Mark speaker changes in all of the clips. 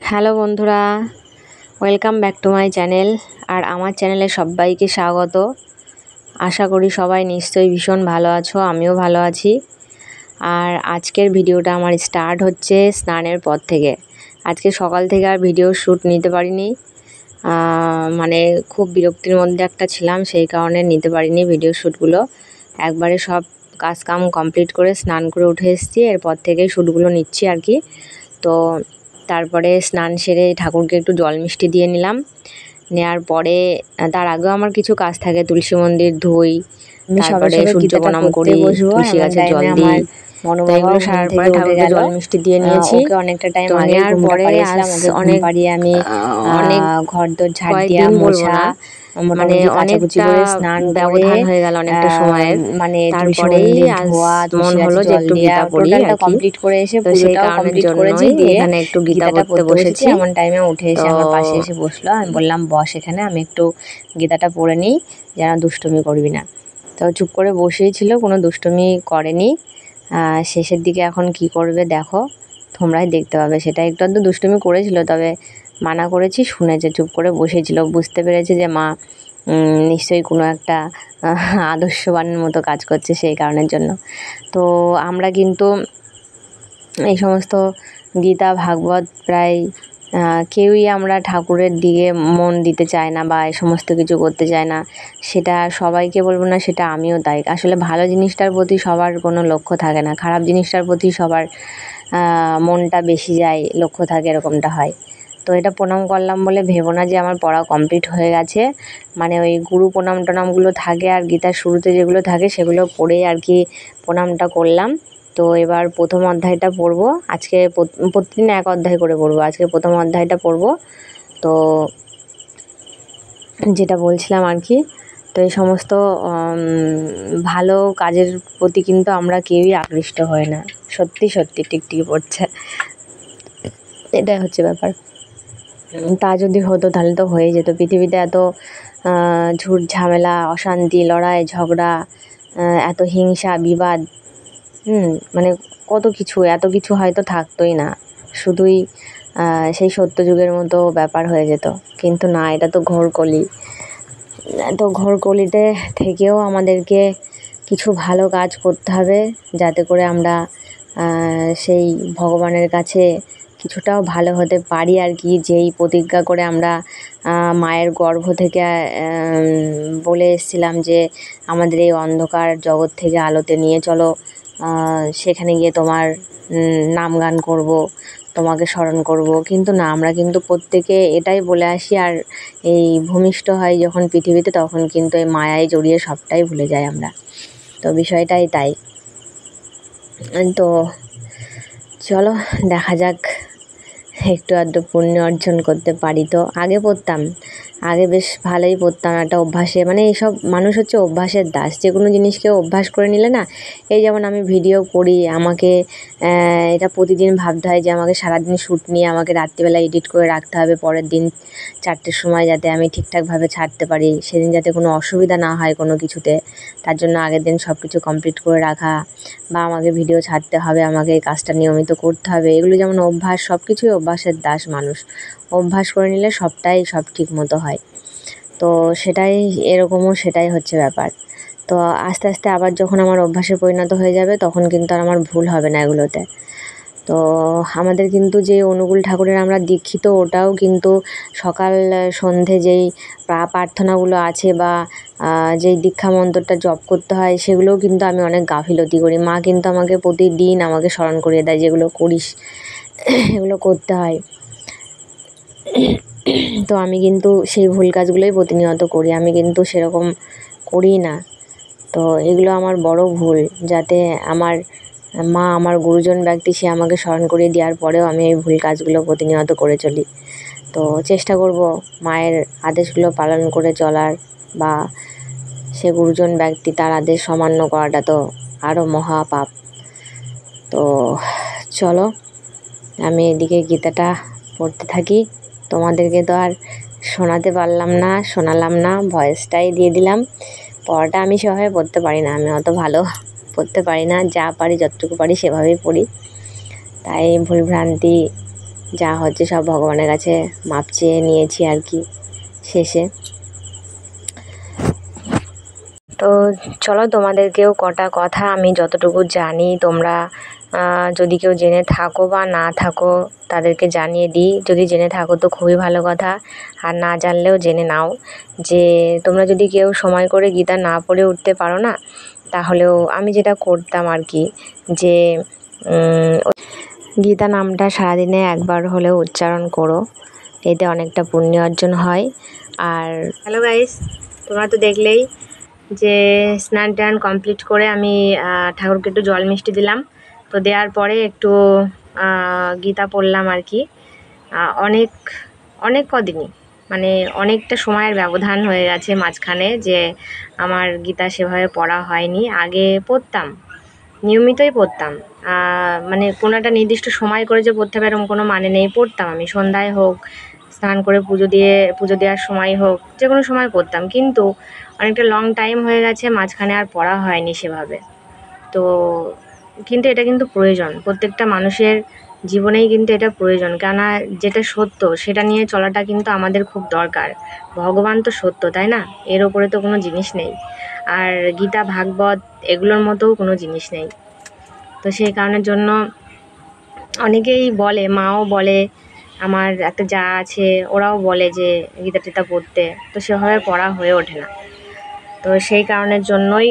Speaker 1: Hello বন্ধুরা, welcome back to my channel. আর আমার চ্যানেলে সবাইকে স্বাগত। আশা করি সবাই নিশ্চয়ই ভীষণ ভালো আছো, আমিও ভালো আছি। আর আজকের ভিডিওটা আমার স্টার্ট হচ্ছে স্নানের পর থেকে। আজকে সকাল থেকে আর ভিডিও শ্যুট নিতে পারিনি, মানে খুব বিরক্তির মধ্যে একটা ছিলাম, সেই কারণে নিতে পারিনি ভিডিও শ্যুটগুলো। একবারে সব কাজকাম কমপ্লিট করে স্নান করে উঠে এসেছি, এরপর থেকেই শ্যুটগুলো নিচ্ছি আর কি। তো তারপরে স্নান সেরে ঠাকুরকে একটু জল মিষ্টি দিয়ে নিলাম। নেওয়ার পরে তার আগেও আমার কিছু কাজ থাকে, তুলসী মন্দির ধুই, তারপরে সূর্য প্রণাম করি, তুলসী গাছে জল দিই। তো এগুলো সারার পরে ঠাকুরকে জল মিষ্টি দিয়ে নিয়েছি।
Speaker 2: অনেকটা টাইম
Speaker 1: তো
Speaker 2: আগে
Speaker 1: নেওয়ার পরে অনেক
Speaker 2: পাড়িয়ে আমি
Speaker 1: অনেক
Speaker 2: ঘর দোর ঝাড় দিয়া
Speaker 1: কয়েকদিন বলবো
Speaker 2: মোছা
Speaker 1: না, মানে
Speaker 2: কাচাকুচি
Speaker 1: অনেকটা
Speaker 2: করে স্নান
Speaker 1: ব্যবধান হয়ে গেল অনেকটা সময়ের।
Speaker 2: মানে
Speaker 1: তারপরেই আজ মন হলো যে একটু গীতা পড়ি আর কি।
Speaker 2: কমপ্লিট করে এসে
Speaker 1: তো সেই কারণের জন্যই এখানে একটু গীতা পড়তে বসেছি।
Speaker 2: এমন টাইমে উঠে এসে আমার পাশে এসে বসলো। আমি বললাম বস এখানে, আমি একটু গীতাটা পড়ে নিই, যেন দুষ্টুমি করবি না। তো চুপ করে বসেই ছিল, কোনো দুষ্টুমি করেনি। শেষের দিকে এখন কি করবে দেখো, তোমরাই দেখতে পাবে। সেটা একটু আধটু দুষ্টুমি করেছিল, তবে মানা করেছি, শুনেছে, চুপ করে বসেছিল। বুঝতে পেরেছে যে মা নিশ্চয়ই কোনো একটা আদর্শবানের মতো কাজ করছে, সেই কারণের জন্য। তো আমরা কিন্তু এই সমস্ত গীতা ভাগবত প্রায় কেউই আমরা ঠাকুরের দিকে মন দিতে চায় না বা এই সমস্ত কিছু করতে চায় না। সেটা সবাইকে বলবো না, সেটা আমিও তাই। আসলে ভালো জিনিসটার প্রতি সবার কোনো লক্ষ্য থাকে না, খারাপ জিনিসটার প্রতি সবার মনটা বেশি যায়, লক্ষ্য থাকে, এরকমটা হয়। তো এটা প্রণাম করলাম বলে ভেবো না যে আমার পড়া কমপ্লিট হয়ে গেছে। মানে ওই গুরু প্রণাম টনামগুলো থাকে আর গীতার শুরুতে যেগুলো থাকে সেগুলো পড়েই আর কি প্রণামটা করলাম। তো এবার প্রথম অধ্যায়টা পড়বো আজকে। প্রতিদিন এক অধ্যায় করে পড়বো, আজকে প্রথম অধ্যায়টা পড়বো। তো যেটা বলছিলাম আর কি, তো এই সমস্ত ভালো কাজের প্রতি কিন্তু আমরা কেউই আকৃষ্ট হয় না। সত্যি সত্যি টিকটিকি পড়ছে, এটাই হচ্ছে ব্যাপার। তা যদি হতো তাহলে তো হয়ে যেত। পৃথিবীতে এত ঝুট ঝামেলা, অশান্তি, লড়াই ঝগড়া, এত হিংসা বিবাদ, মানে কত কিছু, এত কিছু হয়তো থাকতোই না। শুধুই সেই সত্যযুগের মতো ব্যাপার হয়ে যেত। কিন্তু না, এটা তো ঘোর কলি। তো ঘোর কলিতে থেকেও আমাদেরকে কিছু ভালো কাজ করতে হবে, যাতে করে আমরা সেই ভগবানের কাছে কিছুটাও ভালো হতে পারি আর কি। যেই প্রতিজ্ঞা করে আমরা মায়ের গর্ভ থেকে বলে এসেছিলাম যে আমাদের এই অন্ধকার জগৎ থেকে আলোতে নিয়ে চলো, সেখানে গিয়ে তোমার নাম গান করব, তোমাকে স্মরণ করব। কিন্তু না, আমরা কিন্তু প্রত্যেকে এটাই বলে আসি, আর এই ভূমিষ্ঠ হয় যখন পৃথিবীতে, তখন কিন্তু এই মায়ায় জড়িয়ে সবটাই ভুলে যাই আমরা। তো বিষয়টাই তাই। তো চলো দেখা যাক, একটু আধটু পুণ্য অর্জন করতে পারি। তো আগে পড়তাম, আগে বেশ ভালোই পড়তাম, একটা অভ্যাসে, মানে এইসব মানুষ হচ্ছে অভ্যাসের দাস। যে কোনো জিনিসকে অভ্যাস করে নিলে না, এই যেমন আমি ভিডিও করি, আমাকে এটা প্রতিদিন ভাবতে হয় যে আমাকে সারাদিন শ্যুট নিয়ে আমাকে রাত্রিবেলা এডিট করে রাখতে হবে, পরের দিন 4টের সময় যাতে আমি ঠিকঠাকভাবে ছাড়তে পারি, সেদিন যাতে কোনো অসুবিধা না হয় কোনো কিছুতে। তার জন্য আগের দিন সব কিছু কমপ্লিট করে রাখা, বা আমাকে ভিডিও ছাড়তে হবে, আমাকে এই কাজটা নিয়মিত করতে হবে, এগুলো যেমন অভ্যাস। সব কিছুই অভ্যাসের দাস মানুষ। অভ্যাস করে নিলে সবটাই সব ঠিক মতো হয়। তো সেটাই, এরকমও সেটাই হচ্ছে ব্যাপার। তো আস্তে আস্তে আবার যখন আমার অভ্যাসে পরিণত হয়ে যাবে, তখন কিন্তু আর আমার ভুল হবে না এগুলোতে। তো আমাদের কিন্তু যে অনুকূল ঠাকুরের আমরা দীক্ষিত, ওটাও কিন্তু সকাল সন্ধে যেই প্রার্থনাগুলো আছে বা যেই দীক্ষা মন্ত্রটা জপ করতে হয়, সেগুলোও কিন্তু আমি অনেক গাফিলতি করি। মা কিন্তু আমাকে প্রতিদিন আমাকে স্মরণ করিয়ে দেয়, যেগুলো করিস, এগুলো করতে হয়। তো আমি কিন্তু সেই ভুল কাজগুলোই প্রতিনিয়ত করি, আমি কিন্তু সেরকম করি না। তো এগুলো আমার বড় ভুল, যাতে আমার মা, আমার গুরুজন ব্যক্তি, সে আমাকে স্মরণ করিয়ে দেওয়ার পরেও আমি এই ভুল কাজগুলো প্রতিনিয়ত করে চলি। তো চেষ্টা করব মায়ের আদেশগুলো পালন করে চলার, বা সে গুরুজন ব্যক্তি তার আদেশ অমান্য করাটা তো আরও মহাপাপ। তো চলো, আমি এদিকে গীতাটা পড়তে থাকি। তোমাদেরকে তো আর শোনাতে পারলাম না, শোনালাম না, ভয়েসটাই দিয়ে দিলাম। পড়াটা আমি সেভাবে পড়তে পারি না, আমি অত ভালো পড়তে পারি না। যা পারি, যতটুকু পারি সেভাবেই পড়ি, তাই ভুলভ্রান্তি যা হচ্ছে সব ভগবানের কাছে মাপ চেয়ে নিয়েছি আর কি শেষে। তো চলো তোমাদেরকেও কটা কথা আমি যতটুকু জানি তোমরা যদি কেউ জেনে থাকো বা না থাকো তাদেরকে জানিয়ে দিই। যদি জেনে থাকো তো খুবই ভালো কথা, আর না জানলেও জেনে নাও যে তোমরা যদি কেউ সময় করে গীতা না পড়ে উঠতে পারো না, তাহলেও আমি যেটা করতাম আর কি, যে গীতা নামটা সারাদিনে একবার হলেও উচ্চারণ করো, এতে অনেকটা পুণ্য অর্জন হয়। আর হ্যালো গাইস, তোমরা তো দেখলেই যে স্নান টান কমপ্লিট করে আমি ঠাকুরকে একটু জল মিষ্টি দিলাম। তো দেওয়ার পরে একটু গীতা পড়লাম আর কি। অনেক অনেক কদিনই মানে অনেকটা সময়ের ব্যবধান হয়ে গেছে মাঝখানে যে আমার গীতা সেভাবে পড়া হয়নি। আগে পড়তাম, নিয়মিতই পড়তাম, মানে কোনো একটা নির্দিষ্ট সময় করে যে পড়তে হবে এরকম কোনো মানে নেই। পড়তাম আমি সন্ধ্যায় হোক, স্নান করে পুজো দেওয়ার সময় হোক, যে কোনো সময় পড়তাম, কিন্তু অনেকটা লং টাইম হয়ে গেছে মাঝখানে আর পড়া হয়নি সেভাবে। তো কিন্তু এটা কিন্তু প্রয়োজন, প্রত্যেকটা মানুষের জীবনেই কিন্তু এটা প্রয়োজন, কেননা যেটা সত্য সেটা নিয়ে চলাটা কিন্তু আমাদের খুব দরকার। ভগবান তো সত্য, তাই না? এর ওপরে তো কোনো জিনিস নেই, আর গীতা ভাগবত এগুলোর মতোও কোনো জিনিস নেই। তো সেই কারণের জন্য অনেকেই বলে, মাও বলে, আমার একটা যা আছে ওরাও বলে যে গীতা টিতা পড়তে, তো সেভাবে পড়া হয়ে ওঠে না। তো সেই কারণের জন্যই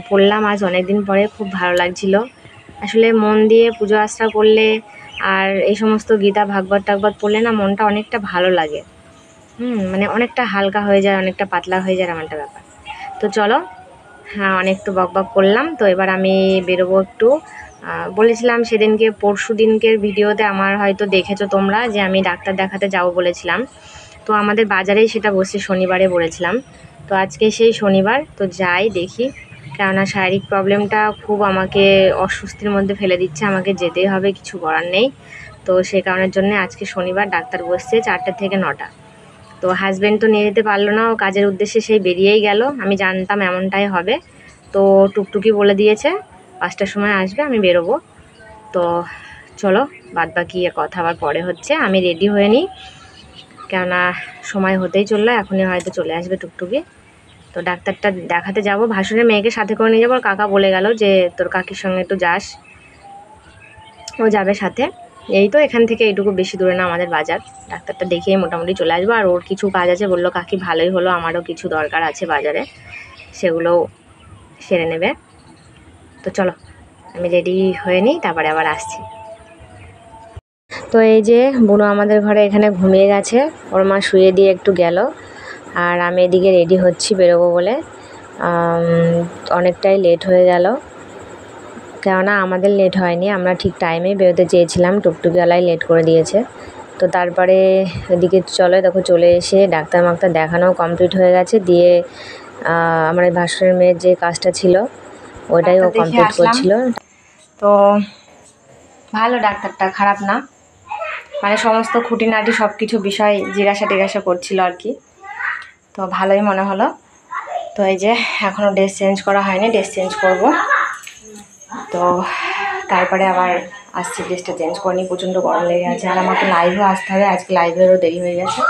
Speaker 2: পড়লাম আজ অনেক দিন পরে, খুব ভালো লাগছিল আসলে। মন দিয়ে পুজো আশ্রা করলে আর এই সমস্ত গীতা ভাগবত টাগবত পড়লে না মনটা অনেকটা ভালো লাগে, মানে অনেকটা হালকা হয়ে যায়, অনেকটা পাতলা হয়ে যায় এমনটা ব্যাপার। তো চলো, হ্যাঁ অনেক একটু বক বক করলাম, তো এবার আমি বেরোবো একটু। বলেছিলাম সেদিনকে, পরশু দিনকের ভিডিওতে আমার হয়তো দেখেছো তোমরা, যে আমি ডাক্তার দেখাতে যাবো বলেছিলাম। তো আমাদের বাজারেই সেটা বসে, শনিবারে বলেছিলাম। তো আজকে সেই শনিবার, তো যাই দেখি, কেননা শারীরিক প্রবলেমটা খুব আমাকে অস্বস্তির মধ্যে ফেলে দিচ্ছে, আমাকে যেতেই হবে, কিছু করার নেই। তো সেই কারণের জন্য আজকে শনিবার ডাক্তার বসছে 4টা থেকে 9টা। তো হাজব্যান্ড তো নিয়ে যেতে পারলো না, ও কাজের উদ্দেশ্যে সেই বেরিয়েই গেল, আমি জানতাম এমনটাই হবে। তো টুকটুকি বলে দিয়েছে 5টার সময় আসবে, আমি বেরোবো। তো চলো, বাদ বাকি কথা আবার পরে হচ্ছে, আমি রেডি হয়ে নিই, কেননা সময় হতেই চললো, এখনই হয়তো চলে আসবে টুকটুকি। তো ডাক্তারটা দেখাতে যাব, ভাসুরের মেয়েকে সাথে করে নিয়ে যাবো। আর কাকা বলে গেল যে তোর কাকির সঙ্গে একটু যাস, ও যাবে সাথে। এই তো এখান থেকে এইটুকু, বেশি দূরে না আমাদের বাজার। ডাক্তারটা দেখিয়ে মোটামুটি চলে আসবো। আর ওর কিছু কাজ আছে বললো কাকি, ভালোই হলো, আমারও কিছু দরকার আছে বাজারে, সেগুলোও সেরে নেবে। তো চলো আমি রেডি হয়ে নিই, তারপরে আবার আসছি। তো এই যে বুনো আমাদের ঘরে এখানে ঘুমিয়ে গেছে, ওর মা শুয়ে দিয়ে একটু গেল, আর আমি এদিকে রেডি হচ্ছি বেরোবো বলে। অনেকটাই লেট হয়ে গেল, কেননা আমাদের লেট হয়নি, আমরা ঠিক টাইমেই বেরোতে চেয়েছিলাম, টুকটুকিওয়ালাই লেট করে দিয়েছে। তো তারপরে এদিকে চলো, দেখো চলে এসে ডাক্তার মাক্তার দেখানো কমপ্লিট হয়ে গেছে, দিয়ে আমার ভাসুরের মেয়ের যে কাজটা ছিল ওটাই ও কমপ্লিট করছিল। তো ভালো, ডাক্তারটা খারাপ না, মানে সমস্ত খুঁটিনাটি সব কিছু বিষয় জিজ্ঞাসা করছিল আর কি। তো ভালোই মনে হলো। তো এই যে এখনও ড্রেস চেঞ্জ করা হয়নি, ড্রেস চেঞ্জ করব। তো তারপরে আবার আসছি, ড্রেসটা চেঞ্জ করে নিই, প্রচণ্ড গরম লেগে আছে। আর আমাকে লাইভেও আসতে হবে, আজকে লাইভেরও দেরি হয়ে গেছে,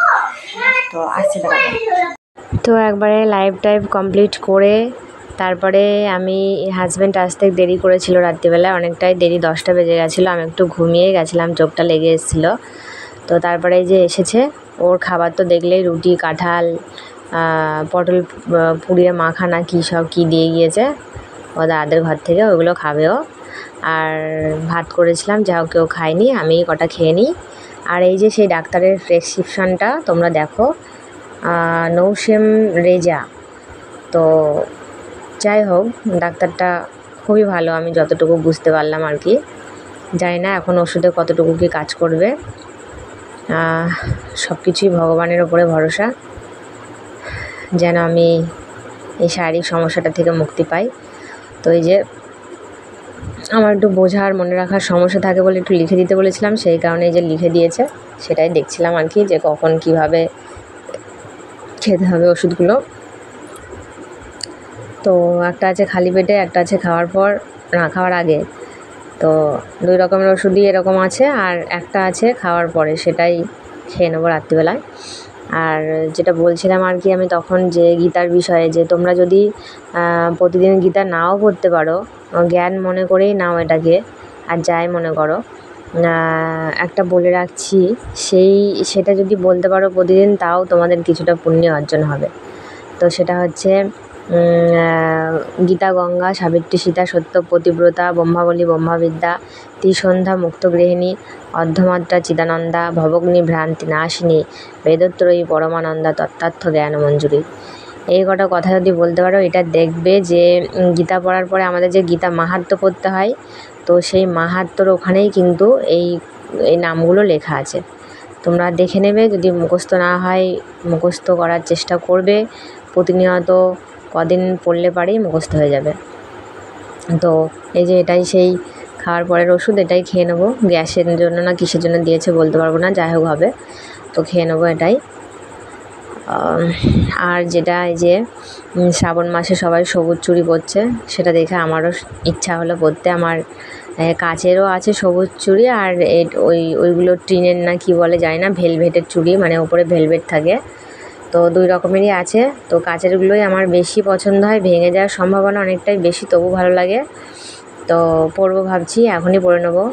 Speaker 2: তো আসছে দাঁড়া। তো একবারে লাইভ টাইভ কমপ্লিট করে তারপরে আমি, হাজব্যান্ড আসতে দেরি করেছিল রাত্রিবেলায়, অনেকটাই দেরি, 10টা বেজে গেছিলো, আমি একটু ঘুমিয়ে গেছিলাম, চোখটা লেগে এসেছিলো। তো তারপরে যে এসেছে, ওর খাবার তো দেখলেই, রুটি, কাঁঠাল, পটল পুড়িয়ে মাখা না কী সব কী দিয়ে গিয়েছে ও দাদাদের ঘর থেকে, ওইগুলো খাবেও। আর ভাত করেছিলাম, যাও কেউ খায়নি, আমি কটা খেয়ে নিই। আর এই যে সেই ডাক্তারের প্রেসক্রিপশানটা তোমরা দেখো, নৌসেম রেজা। তো যাই হোক, ডাক্তারটা খুবই ভালো, আমি যতটুকু বুঝতে পারলাম আর কি। জানি না এখন ওষুধে কতটুকু কি কাজ করবে, সব কিছুই ভগবানের ওপরে ভরসা, যেন আমি এই শারীরিক সমস্যাটা থেকে মুক্তি পাই। তো এই যে আমার একটু বোঝার মনে রাখার সমস্যা থাকে বলে একটু লিখে দিতে বলেছিলাম, সেই কারণে যে লিখে দিয়েছে সেটাই দেখছিলাম আর কি, যে কখন কিভাবে খেতে হবে ওষুধগুলো। তো একটা আছে খালি পেটে, একটা আছে খাওয়ার পর, না খাওয়ার আগে, তো 2 রকমের ওষুধই এরকম আছে, আর একটা আছে খাওয়ার পরে, সেটাই খেয়ে নেবো রাত্রিবেলায়। আর যেটা বলছিলাম আর কি আমি তখন, যে গীতার বিষয়ে, যে তোমরা যদি প্রতিদিন গীতা নাও পড়তে পারো, জ্ঞান মনে করেই নাও এটাকে, আর যাই মনে করো, একটা বলে রাখছি, সেটা যদি বলতে পারো প্রতিদিন, তাও তোমাদের কিছুটা পুণ্য অর্জন হবে। তো সেটা হচ্ছে গীতা গঙ্গা সাবিত্রী সীতা সত্য পতিব্রতা ব্রহ্মাবলী ব্রহ্মবিদ্যা ত্রিসন্ধ্যা মুক্তগৃহিণী অর্ধমাত্রা চিদানন্দা ভবগ্নি ভ্রান্তি নাশিনী বেদত্রয়ী পরমানন্দা তত্ত্বার্থ জ্ঞান মঞ্জুরি। এই কটা কথা যদি বলতে পারো, এটা দেখবে যে গীতা পড়ার পরে আমাদের যে গীতা মাহাত্ম্য পড়তে হয়, তো সেই মাহাত্ম্যর ওখানেই কিন্তু এই নামগুলো লেখা আছে। তোমরা দেখে নেবে, যদি মুখস্থ না হয় মুখস্থ করার চেষ্টা করবে, প্রতিনিয়ত কদিন পড়লে পারেই মুখস্থ হয়ে যাবে। তো এই যে এটাই সেই খাওয়ার পরের ওষুধ, এটাই খেয়ে নেবো। গ্যাসের জন্য না কিসের জন্য দিয়েছে বলতে পারবো না, যাই হোক হবে, তো খেয়ে নেবো এটাই। আর যেটা এই যে শ্রাবণ মাসে সবাই সবুজ চুড়ি পরছে, সেটা দেখে আমারও ইচ্ছা হলো পরতে। আমার কাচেরও আছে সবুজ চুড়ি, আর ওইগুলো টিনের না কি বলে জানি না, ভেলভেটের চুড়ি, মানে ওপরে ভেলভেট থাকে, তো 2 রকমেরই আছে। তো কাচেরগুলোই আমার বেশি পছন্দ হয়, ভেঙে যাওয়ার সম্ভাবনা অনেকটাই বেশি, তবু ভালো লাগে। তো পরবো ভাবছি, এখনই পরে নেবো।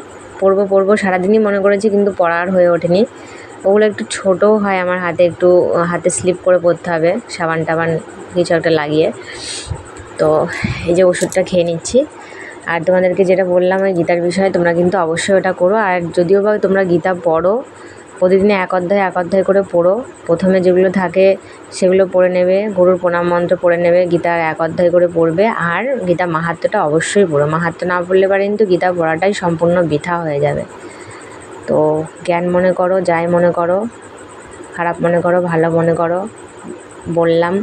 Speaker 2: পরবো সারাদিনই মনে করেছি, কিন্তু পরা আর হয়ে ওঠেনি। ওগুলো একটু ছোটো হয় আমার হাতে, একটু হাতে স্লিপ করে পরতে হবে, সাবান টাবান কিছু একটা লাগিয়ে। তো এই যে ওষুধটা খেয়ে নিচ্ছি। আর তোমাদেরকে যেটা বললাম ওই গীতার বিষয়ে, তোমরা কিন্তু অবশ্যই ওটা করো। আর যদিও বা তোমরা গীতা পড়ো, প্রতিদিনে 1 অধ্যায় করে পড়ো। প্রথমে যেগুলো থাকে সেগুলো পড়ে নেবে, গরুর প্রণাম মন্ত্র পড়ে নেবে, গীতার 1 অধ্যায় করে পড়বে। আর গীতা মাহাত্ম্যটা অবশ্যই পড়ো, মাহাত্ম্য না পড়লে পারে কিন্তু গীতা পড়াটাই সম্পূর্ণ বৃথা হয়ে যাবে। তো জ্ঞান মনে করো, যাই মনে করো, খারাপ মনে করো, ভালো মনে করো, বললাম।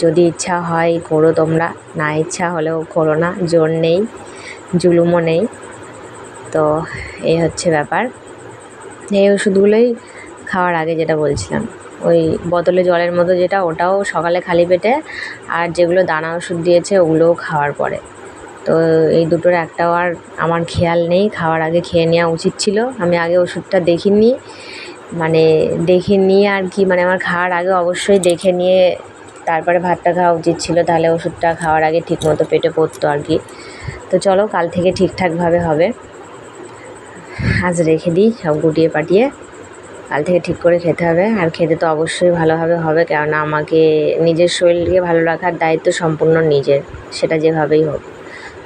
Speaker 2: যদি ইচ্ছা হয় করো তোমরা, না ইচ্ছা হলেও করো না, জোর নেই, জুলুমও নেই। তো এই হচ্ছে ব্যাপার। এই ওষুধগুলোই খাওয়ার আগে যেটা বলছিলাম, ওই বোতলে জলের মতো যেটা, ওটাও সকালে খালি পেটে, আর যেগুলো দানা ওষুধ দিয়েছে ওগুলোও খাওয়ার পরে। তো এই দুটোর একটাও আর আমার খেয়াল নেই, খাওয়ার আগে খেয়ে নেওয়া উচিত ছিল। আমি আগে ওষুধটা দেখিনি, মানে দেখে নিয়ে আর কি, মানে আমার খাওয়ার আগে অবশ্যই দেখে নিয়ে তারপরে ভাতটা খাওয়া উচিত ছিল, তাহলে ওষুধটা খাওয়ার আগে ঠিকমতো পেটে পড়তো আর কি। তো চলো, কাল থেকে ঠিকঠাকভাবে হবে। আজ রেখে দিই সব গুটিয়ে পাটিয়ে, কাল থেকে ঠিক করে খেতে হবে। আর খেতে তো অবশ্যই ভালোভাবে হবে, কেননা আমাকে নিজের শরীরকে ভালো রাখার দায়িত্ব সম্পূর্ণ নিজের, সেটা যেভাবেই হোক।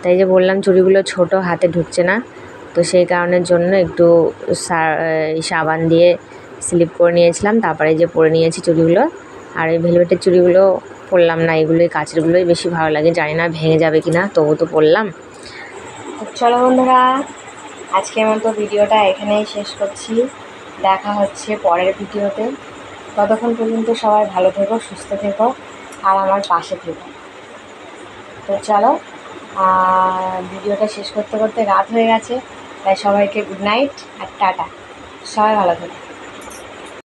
Speaker 2: তাই যে বললাম চুড়িগুলো ছোট, হাতে ঢুকছে না, তো সেই কারণের জন্য একটু সাবান দিয়ে স্লিপ করে নিয়েছিলাম, তারপরে যে পরে নিয়েছি চুড়িগুলো। আর এই ভেলভেটের চুড়িগুলো পরলাম না, এগুলোই কাচেরগুলোই বেশি ভালো লাগে, জানি না ভেঙে যাবে কি না, তবু তো পরলাম। চলো বন্ধুরা, আজকের মতো ভিডিওটা এখানেই শেষ করছি। দেখা হচ্ছে পরের ভিডিওতে। ততক্ষণ পর্যন্ত সবাই ভালো থেকো, সুস্থ থেকো, আর আমার পাশে থেকো। তো চলো, ভিডিওটা শেষ করতে করতে রাত হয়ে গেছে, তাই সবাইকে গুড নাইট আর টাটা। সবাই ভালো থেকো।